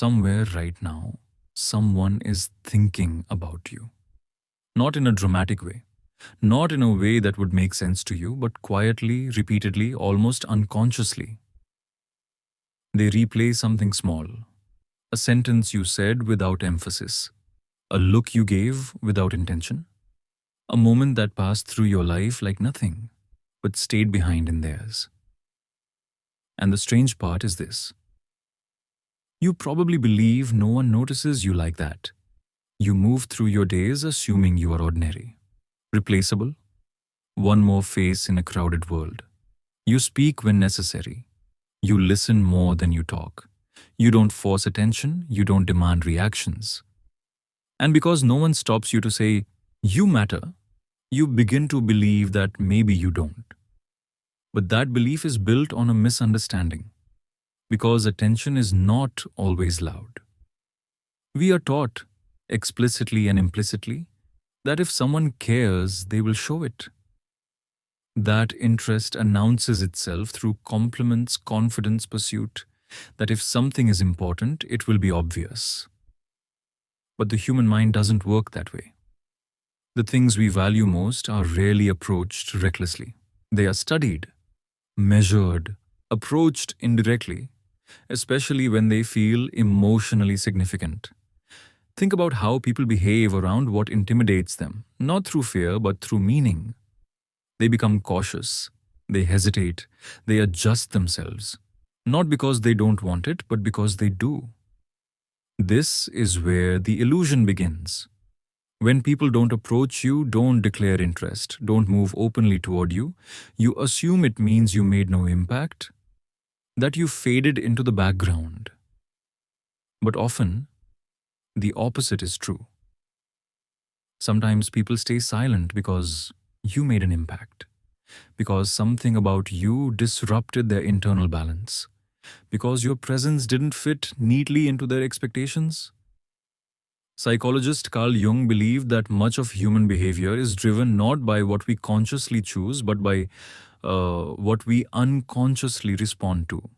Somewhere right now, someone is thinking about you. Not in a dramatic way, not in a way that would make sense to you, but quietly, repeatedly, almost unconsciously. They replay something small, a sentence you said without emphasis, a look you gave without intention, a moment that passed through your life like nothing, but stayed behind in theirs. And the strange part is this: you probably believe no one notices you like that. You move through your days assuming you are ordinary, replaceable, one more face in a crowded world. You speak when necessary. You listen more than you talk. You don't force attention, you don't demand reactions. And because no one stops you to say, you matter, you begin to believe that maybe you don't. But that belief is built on a misunderstanding, because attention is not always loud. We are taught, explicitly and implicitly, that if someone cares, they will show it. That interest announces itself through compliments, confidence, pursuit, that if something is important, it will be obvious. But the human mind doesn't work that way. The things we value most are rarely approached recklessly. They are studied, measured, approached indirectly, especially when they feel emotionally significant. Think about how people behave around what intimidates them, not through fear but through meaning. They become cautious, they hesitate, they adjust themselves, not because they don't want it, but because they do. This is where the illusion begins. When people don't approach you, don't declare interest, don't move openly toward you, you assume it means you made no impact, that you faded into the background. But often, the opposite is true. Sometimes people stay silent because you made an impact, because something about you disrupted their internal balance, because your presence didn't fit neatly into their expectations. Psychologist Carl Jung believed that much of human behavior is driven not by what we consciously choose, but by what we unconsciously respond to.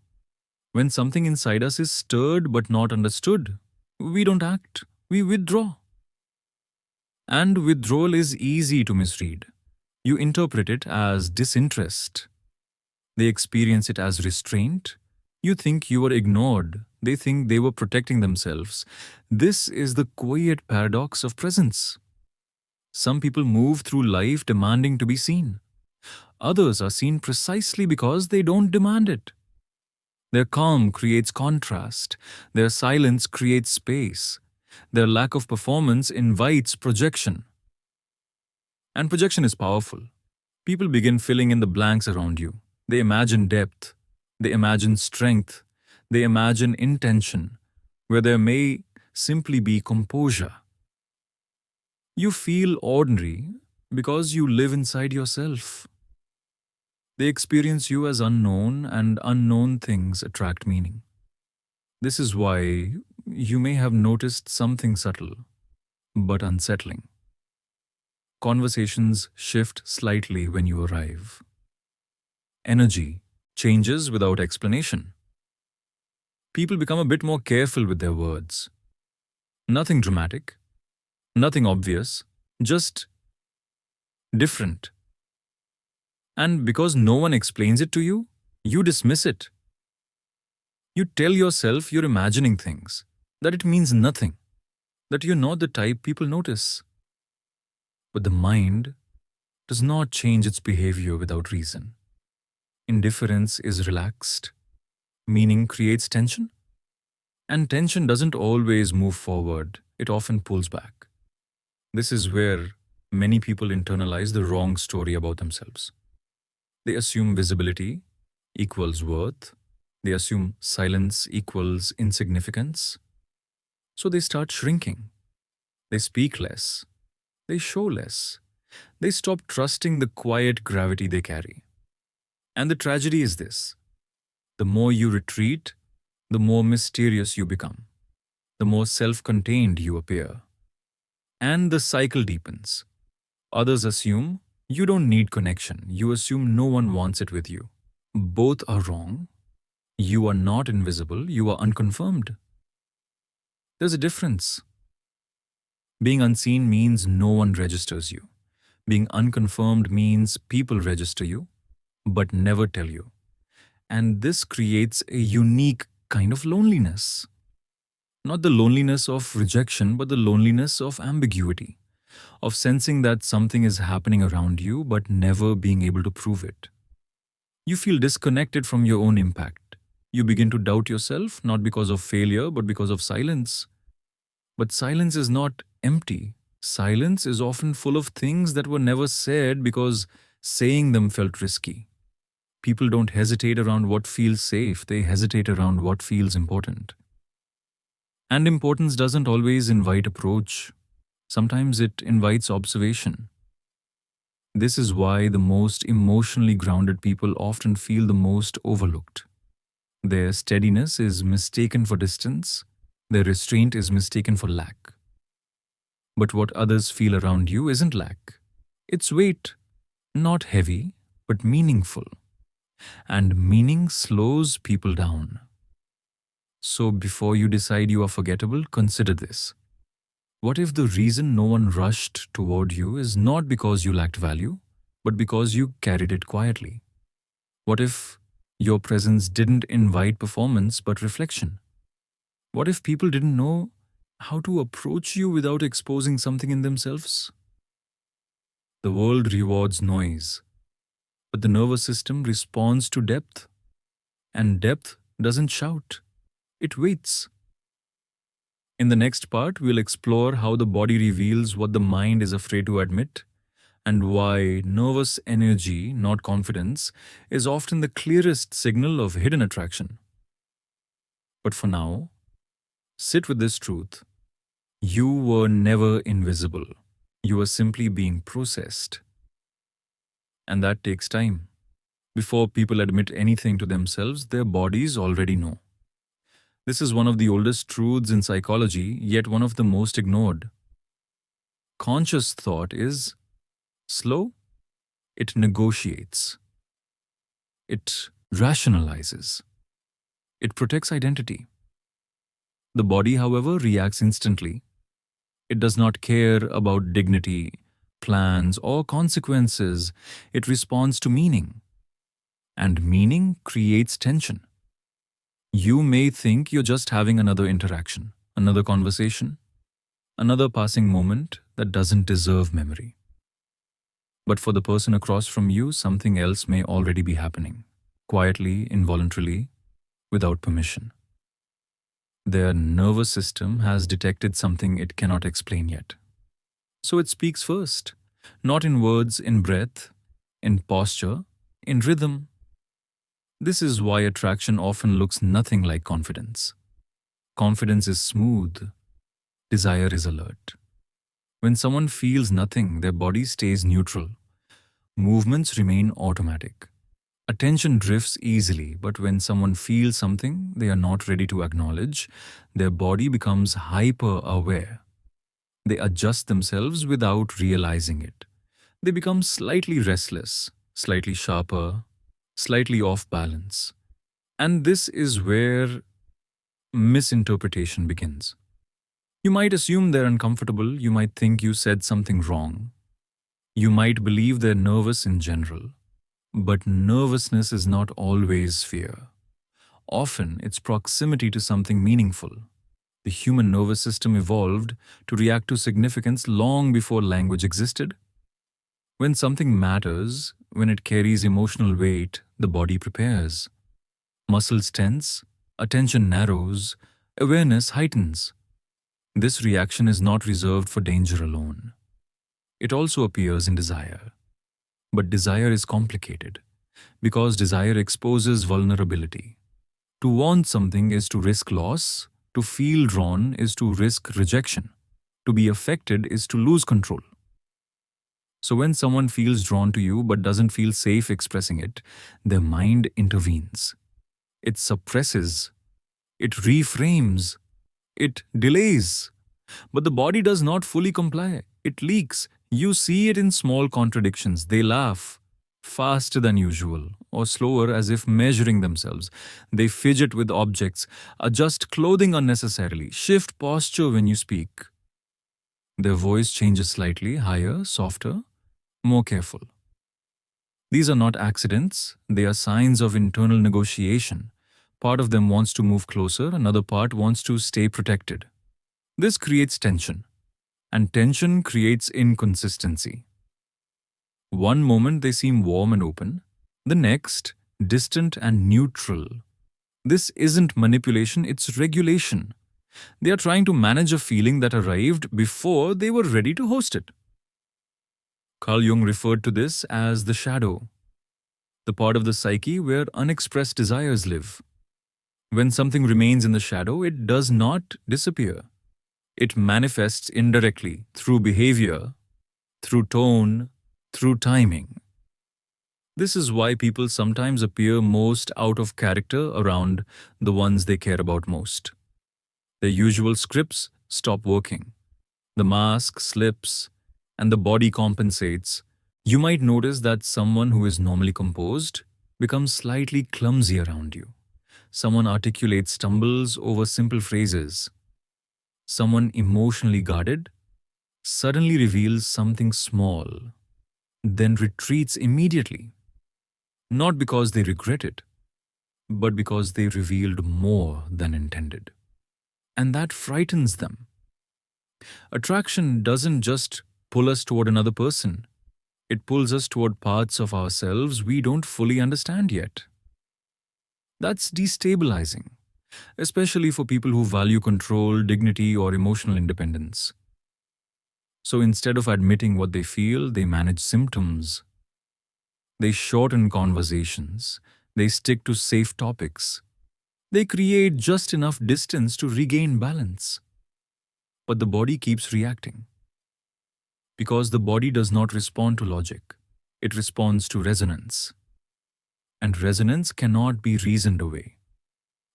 When something inside us is stirred but not understood, we don't act, we withdraw. And withdrawal is easy to misread. You interpret it as disinterest. They experience it as restraint. You think you were ignored. They think they were protecting themselves. This is the quiet paradox of presence. Some people move through life demanding to be seen. Others are seen precisely because they don't demand it. Their calm creates contrast. Their silence creates space. Their lack of performance invites projection. And projection is powerful. People begin filling in the blanks around you. They imagine depth. They imagine strength. They imagine intention, where there may simply be composure. You feel ordinary because you live inside yourself. They experience you as unknown, and unknown things attract meaning. This is why you may have noticed something subtle, but unsettling. Conversations shift slightly when you arrive. Energy changes without explanation. People become a bit more careful with their words. Nothing dramatic, nothing obvious, just different. And because no one explains it to you, you dismiss it. You tell yourself you're imagining things, that it means nothing, that you're not the type people notice. But the mind does not change its behavior without reason. Indifference is relaxed. Meaning creates tension. And tension doesn't always move forward, it often pulls back. This is where many people internalize the wrong story about themselves. They assume visibility equals worth. They assume silence equals insignificance. So they start shrinking. They speak less. They show less. They stop trusting the quiet gravity they carry. And the tragedy is this: the more you retreat, the more mysterious you become, the more self-contained you appear. And the cycle deepens. Others assume you don't need connection. You assume no one wants it with you. Both are wrong. You are not invisible. You are unconfirmed. There's a difference. Being unseen means no one registers you. Being unconfirmed means people register you, but never tell you. And this creates a unique kind of loneliness. Not the loneliness of rejection, but the loneliness of ambiguity, of sensing that something is happening around you but never being able to prove it. You feel disconnected from your own impact. You begin to doubt yourself, not because of failure, but because of silence. But silence is not empty. Silence is often full of things that were never said because saying them felt risky. People don't hesitate around what feels safe, they hesitate around what feels important. And importance doesn't always invite approach. Sometimes it invites observation. This is why the most emotionally grounded people often feel the most overlooked. Their steadiness is mistaken for distance, their restraint is mistaken for lack. But what others feel around you isn't lack. It's weight, not heavy, but meaningful. And meaning slows people down. So before you decide you are forgettable, consider this. What if the reason no one rushed toward you is not because you lacked value, but because you carried it quietly? What if your presence didn't invite performance but reflection? What if people didn't know how to approach you without exposing something in themselves? The world rewards noise, but the nervous system responds to depth, and depth doesn't shout, it waits. In the next part, we'll explore how the body reveals what the mind is afraid to admit, and why nervous energy, not confidence, is often the clearest signal of hidden attraction. But for now, sit with this truth. You were never invisible. You were simply being processed. And that takes time. Before people admit anything to themselves, their bodies already know. This is one of the oldest truths in psychology, yet one of the most ignored. Conscious thought is slow, it negotiates, it rationalizes, it protects identity. The body, however, reacts instantly. It does not care about dignity, plans, or consequences. It responds to meaning. And meaning creates tension. You may think you're just having another interaction, another conversation, another passing moment that doesn't deserve memory. But for the person across from you, something else may already be happening, quietly, involuntarily, without permission. Their nervous system has detected something it cannot explain yet. So it speaks first, not in words, in breath, in posture, in rhythm. This is why attraction often looks nothing like confidence. Confidence is smooth, desire is alert. When someone feels nothing, their body stays neutral. Movements remain automatic. Attention drifts easily, but when someone feels something they are not ready to acknowledge, their body becomes hyper-aware. They adjust themselves without realizing it. They become slightly restless, slightly sharper, slightly off balance. And this is where misinterpretation begins. You might assume they're uncomfortable, you might think you said something wrong, you might believe they're nervous in general. But nervousness is not always fear. Often, it's proximity to something meaningful. The human nervous system evolved to react to significance long before language existed. When something matters, when it carries emotional weight, the body prepares. Muscles tense, attention narrows, awareness heightens. This reaction is not reserved for danger alone. It also appears in desire. But desire is complicated, because desire exposes vulnerability. To want something is to risk loss, to feel drawn is to risk rejection, to be affected is to lose control. So when someone feels drawn to you but doesn't feel safe expressing it, their mind intervenes. It suppresses, it reframes, it delays. But the body does not fully comply. It leaks. You see it in small contradictions. They laugh. faster than usual, or slower as if measuring themselves. They fidget with objects, adjust clothing unnecessarily, shift posture when you speak. Their voice changes slightly, higher, softer, more careful. These are not accidents, they are signs of internal negotiation. Part of them wants to move closer, another part wants to stay protected. This creates tension, and tension creates inconsistency. One moment they seem warm and open, the next, distant and neutral. This isn't manipulation, it's regulation. They are trying to manage a feeling that arrived before they were ready to host it. Carl Jung referred to this as the shadow, the part of the psyche where unexpressed desires live. When something remains in the shadow, it does not disappear. It manifests indirectly through behavior, through tone, through timing. This is why people sometimes appear most out of character around the ones they care about most. Their usual scripts stop working. The mask slips and the body compensates. You might notice that someone who is normally composed becomes slightly clumsy around you. Someone articulates stumbles over simple phrases. Someone emotionally guarded suddenly reveals something small, then retreats immediately. Not because they regret it, but because they revealed more than intended. And that frightens them. Attraction doesn't just pull us toward another person, it pulls us toward parts of ourselves we don't fully understand yet. That's destabilizing, especially for people who value control, dignity, or emotional independence. So instead of admitting what they feel, they manage symptoms. They shorten conversations. They stick to safe topics. They create just enough distance to regain balance. But the body keeps reacting. Because the body does not respond to logic, it responds to resonance. And resonance cannot be reasoned away.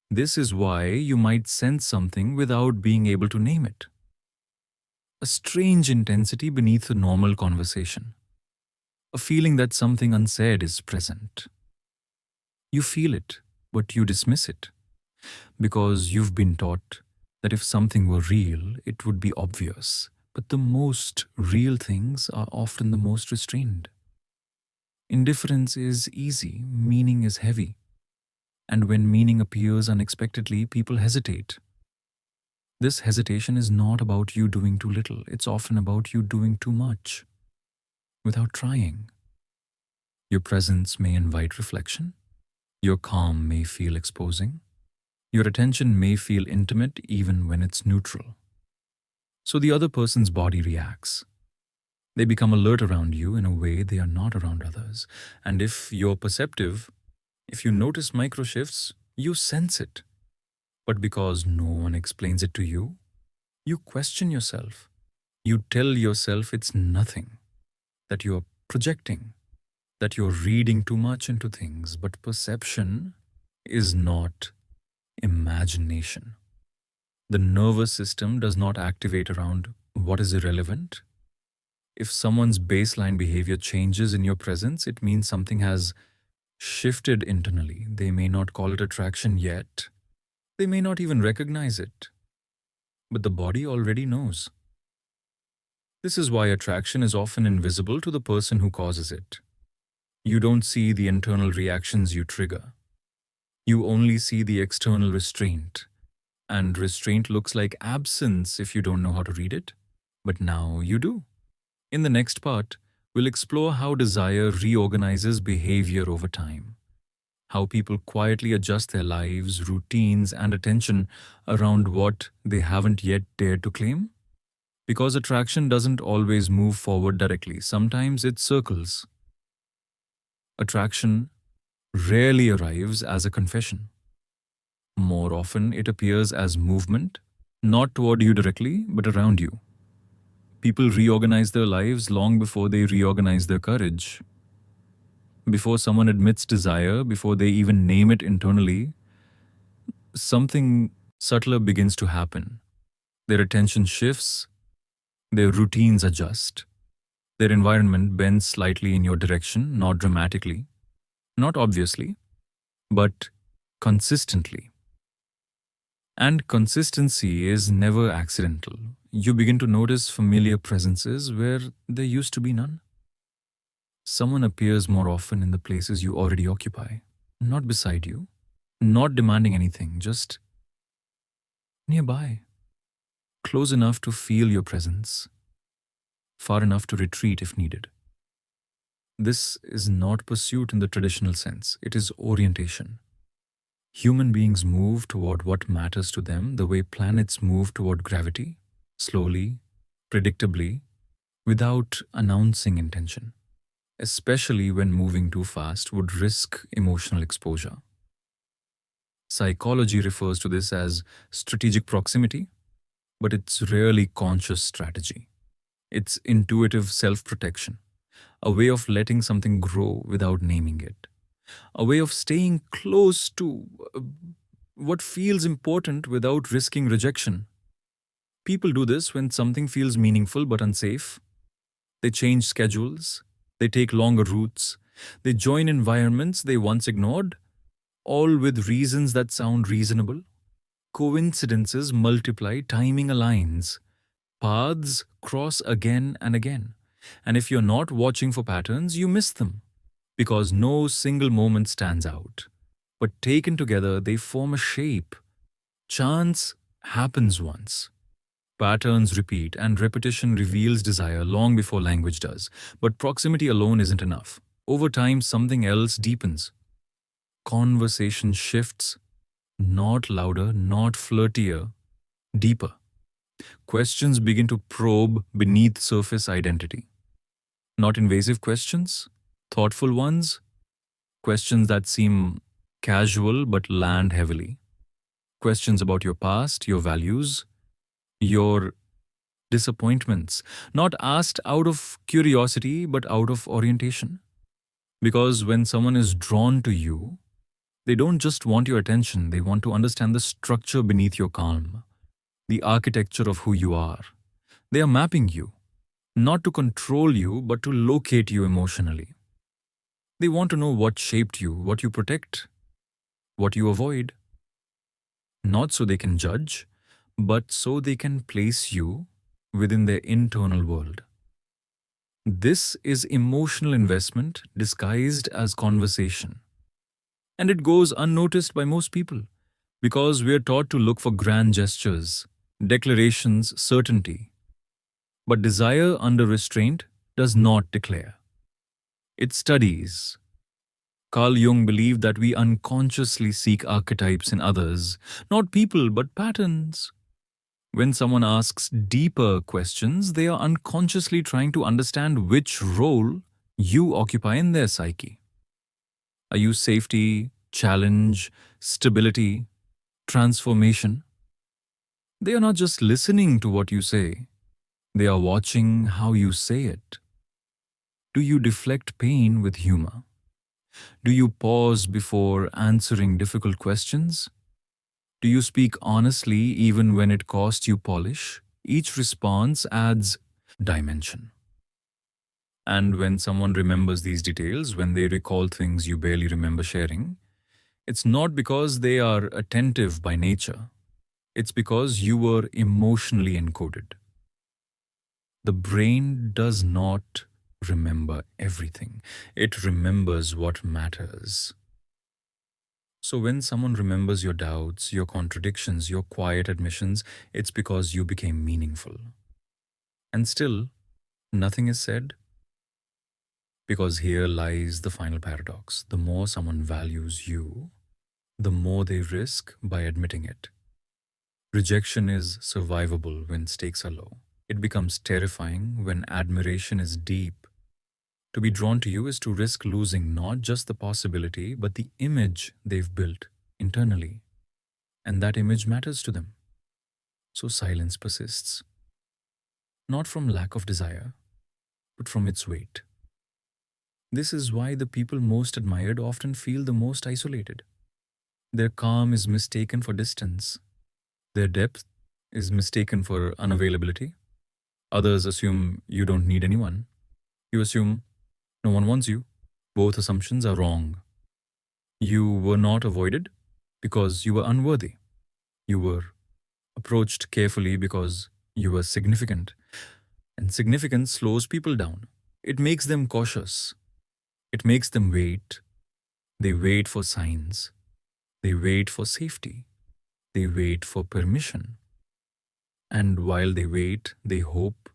This is why you might sense something without being able to name it. A strange intensity beneath a normal conversation. A feeling that something unsaid is present. You feel it, but you dismiss it. Because you've been taught that if something were real, it would be obvious. But the most real things are often the most restrained. Indifference is easy, meaning is heavy. And when meaning appears unexpectedly, people hesitate. This hesitation is not about you doing too little, it's often about you doing too much without trying. Your presence may invite reflection. Your calm may feel exposing. Your attention may feel intimate even when it's neutral. So the other person's body reacts. They become alert around you in a way they are not around others. And if you're perceptive, if you notice micro shifts, you sense it. But because no one explains it to you, you question yourself. You tell yourself it's nothing, that you're projecting, that you're reading too much into things. But perception is not imagination. The nervous system does not activate around what is irrelevant. If someone's baseline behavior changes in your presence, it means something has shifted internally. They may not call it attraction yet. They may not even recognize it. But the body already knows. This is why attraction is often invisible to the person who causes it. You don't see the internal reactions you trigger. You only see the external restraint. And restraint looks like absence if you don't know how to read it. But now you do. In the next part, we'll explore how desire reorganizes behavior over time. How people quietly adjust their lives, routines, and attention around what they haven't yet dared to claim. Because attraction doesn't always move forward directly, sometimes it circles. Attraction rarely arrives as a confession. More often, it appears as movement, not toward you directly, but around you. People reorganize their lives long before they reorganize their courage. Before someone admits desire, before they even name it internally, something subtler begins to happen. Their attention shifts, their routines adjust, Their environment bends slightly in your direction, not dramatically, not obviously, but consistently. And consistency is never accidental. You begin to notice familiar presences where there used to be none. Someone appears more often in the places you already occupy, not beside you, not demanding anything, just nearby, close enough to feel your presence, far enough to retreat if needed. This is not pursuit in the traditional sense, it is orientation. Human beings move toward what matters to them the way planets move toward gravity, slowly, predictably, without announcing intention, especially when moving too fast would risk emotional exposure. Psychology refers to this as strategic proximity, but it's rarely conscious strategy. It's intuitive self protection, a way of letting something grow without naming it, a way of staying close to what feels important without risking rejection. People do this when something feels meaningful but unsafe. They change schedules, they take longer routes, they join environments they once ignored, all with reasons that sound reasonable. Coincidences multiply, timing aligns, paths cross again and again. And if you're not watching for patterns, you miss them because no single moment stands out. But taken together, they form a shape. Chance happens once. Patterns repeat, and repetition reveals desire long before language does. But proximity alone isn't enough. Over time, something else deepens. Conversation shifts, not louder, not flirtier, deeper. Questions begin to probe beneath surface identity. Not invasive questions, thoughtful ones, questions that seem casual but land heavily. Questions about your past, your values, your disappointments, not asked out of curiosity but out of orientation. Because when someone is drawn to you, they don't just want your attention, they want to understand the structure beneath your calm, the architecture of who you are. They are mapping you, not to control you, but to locate you emotionally. They want to know what shaped you, what you protect, what you avoid, not so they can judge, but so they can place you within their internal world. This is emotional investment disguised as conversation. And it goes unnoticed by most people because we are taught to look for grand gestures, declarations, certainty. But desire under restraint does not declare. It studies. Carl Jung believed that we unconsciously seek archetypes in others, not people but patterns. When someone asks deeper questions, they are unconsciously trying to understand which role you occupy in their psyche. Are you safety, challenge, stability, transformation? They are not just listening to what you say, they are watching how you say it. Do you deflect pain with humor? Do you pause before answering difficult questions? Do you speak honestly even when it costs you polish? Each response adds dimension. And when someone remembers these details, when they recall things you barely remember sharing, it's not because they are attentive by nature. It's because you were emotionally encoded. The brain does not remember everything. It remembers what matters. So when someone remembers your doubts, your contradictions, your quiet admissions, it's because you became meaningful. And still, nothing is said because here lies the final paradox. The more someone values you, the more they risk by admitting it. Rejection is survivable when stakes are low. It becomes terrifying when admiration is deep. To be drawn to you is to risk losing not just the possibility, but the image they've built internally. And that image matters to them. So silence persists, not from lack of desire, but from its weight. This is why the people most admired often feel the most isolated. Their calm is mistaken for distance, their depth is mistaken for unavailability. Others assume you don't need anyone. You assume no one wants you. Both assumptions are wrong. You were not avoided because you were unworthy. You were approached carefully because you were significant. And significance slows people down. It makes them cautious. It makes them wait. They wait for signs. They wait for safety. They wait for permission. And while they wait, they hope.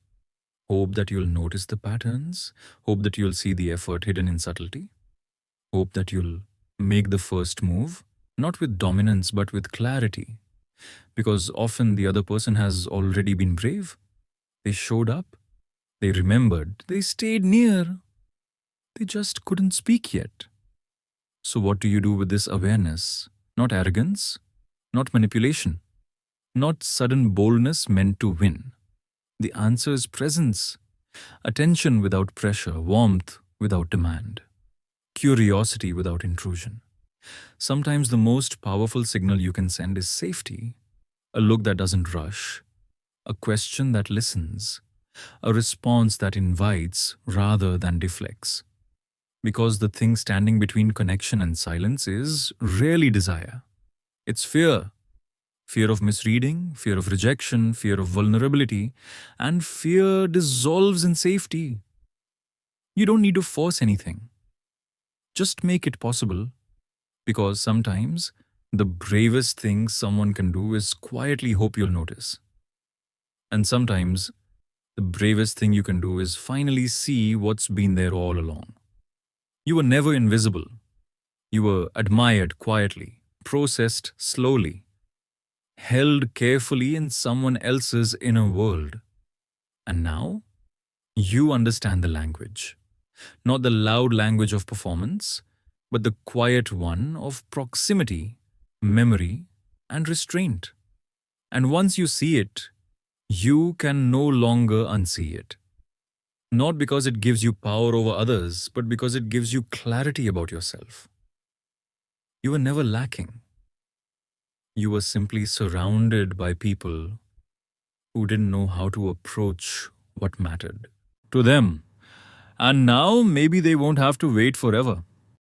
Hope that you'll notice the patterns. Hope that you'll see the effort hidden in subtlety. Hope that you'll make the first move, not with dominance, but with clarity. Because often the other person has already been brave. They showed up. They remembered. They stayed near. They just couldn't speak yet. So, what do you do with this awareness? Not arrogance, not manipulation, not sudden boldness meant to win. The answer is presence, attention without pressure, warmth without demand, curiosity without intrusion. Sometimes the most powerful signal you can send is safety, a look that doesn't rush, a question that listens, a response that invites rather than deflects. Because the thing standing between connection and silence is rarely desire. It's fear. Fear of misreading, fear of rejection, fear of vulnerability, and fear dissolves in safety. You don't need to force anything. Just make it possible. Because sometimes the bravest thing someone can do is quietly hope you'll notice. And sometimes the bravest thing you can do is finally see what's been there all along. You were never invisible. You were admired quietly, processed slowly, held carefully in someone else's inner world. And now, you understand the language. Not the loud language of performance, but the quiet one of proximity, memory, and restraint. And once you see it, you can no longer unsee it. Not because it gives you power over others, but because it gives you clarity about yourself. You were never lacking. You were simply surrounded by people who didn't know how to approach what mattered to them. And now maybe they won't have to wait forever.